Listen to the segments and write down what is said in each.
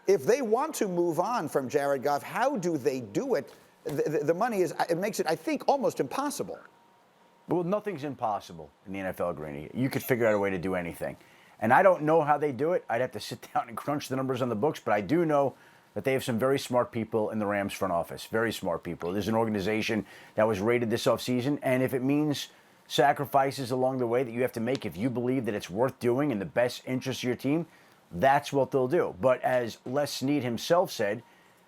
if they want to move on from Jared Goff, how do they do it? The money it makes it, I think, almost impossible. Well, nothing's impossible in the NFL, Greeny. You could figure out a way to do anything. And I don't know how they do it. I'd have to sit down and crunch the numbers on the books, but I do know that they have some very smart people in the Rams front office, very smart people. There's an organization that was rated this offseason, and if it means sacrifices along the way that you have to make, if you believe that it's worth doing in the best interest of your team, that's what they'll do. But as Les Snead himself said,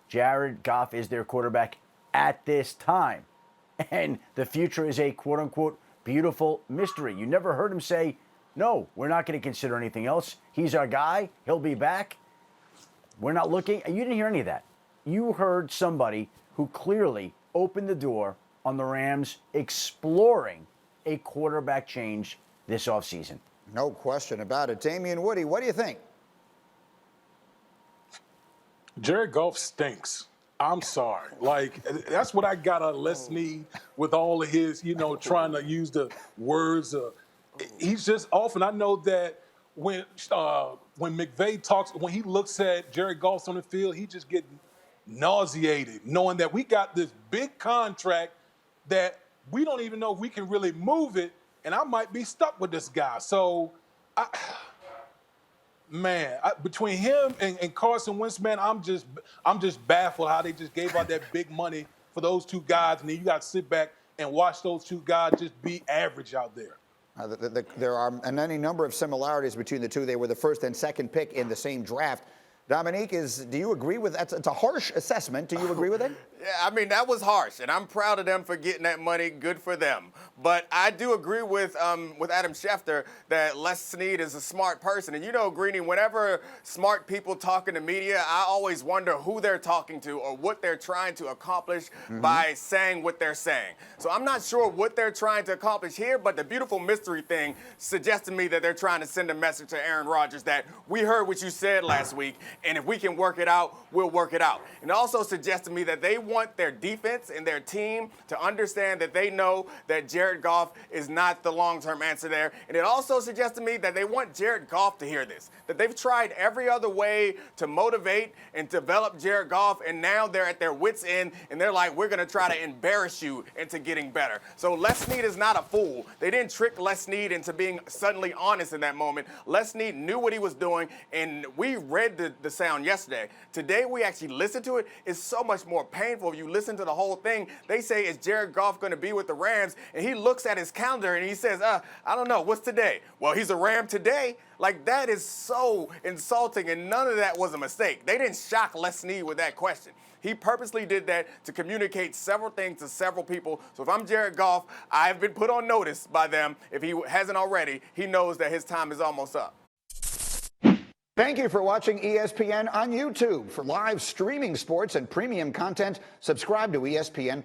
Jared Goff is their quarterback at this time. And the future is a quote-unquote beautiful mystery. You never heard him say, no, we're not going to consider anything else. He's our guy. He'll be back. We're not looking. You didn't hear any of that. You heard somebody who clearly opened the door on the Rams exploring a quarterback change this offseason. No question about it. Damien Woody, what do you think? Jared Goff stinks. I'm sorry. Like, that's what I got on Les Snead with all of his, trying to use the words. He's just off. And I know that when McVay talks, when he looks at Jared Goff on the field, he just gets nauseated, knowing that we got this big contract that we don't even know if we can really move it, and I might be stuck with this guy. So, between him and Carson Wentz, man, I'm just baffled how they just gave out that big money for those two guys, and then you got to sit back and watch those two guys just be average out there. There are any number of similarities between the two. They were the first and second pick in the same draft. Dominique, do you agree with that? It's a harsh assessment. Do you agree with it? Yeah, I mean, that was harsh, and I'm proud of them for getting that money. Good for them. But I do agree with Adam Schefter that Les Snead is a smart person. And Greeny, whenever smart people talk in the media, I always wonder who they're talking to or what they're trying to accomplish by saying what they're saying. So I'm not sure what they're trying to accomplish here, but the beautiful mystery thing suggests to me that they're trying to send a message to Aaron Rodgers that we heard what you said last week, and if we can work it out, we'll work it out. And it also suggests to me that they want their defense and their team to understand that they know that Jared Goff is not the long-term answer there. And it also suggests to me that they want Jared Goff to hear this, that they've tried every other way to motivate and develop Jared Goff, and now they're at their wits' end, and they're like, we're going to try to embarrass you into getting better. So Les Snead is not a fool. They didn't trick Les Snead into being suddenly honest in that moment. Les Snead knew what he was doing, and we read the sound yesterday. Today, we actually listened to it. It's so much more painful if you listen to the whole thing. They say, is Jared Goff going to be with the Rams? And he looks at his calendar and he says, I don't know, what's today? Well, he's a Ram today. Like, that is so insulting, and none of that was a mistake. They didn't shock Les Snead with that question. He purposely did that to communicate several things to several people. So if I'm Jared Goff, I've been put on notice by them. If he hasn't already, he knows that his time is almost up. Thank you for watching ESPN on YouTube. For live streaming sports and premium content, subscribe to ESPN+.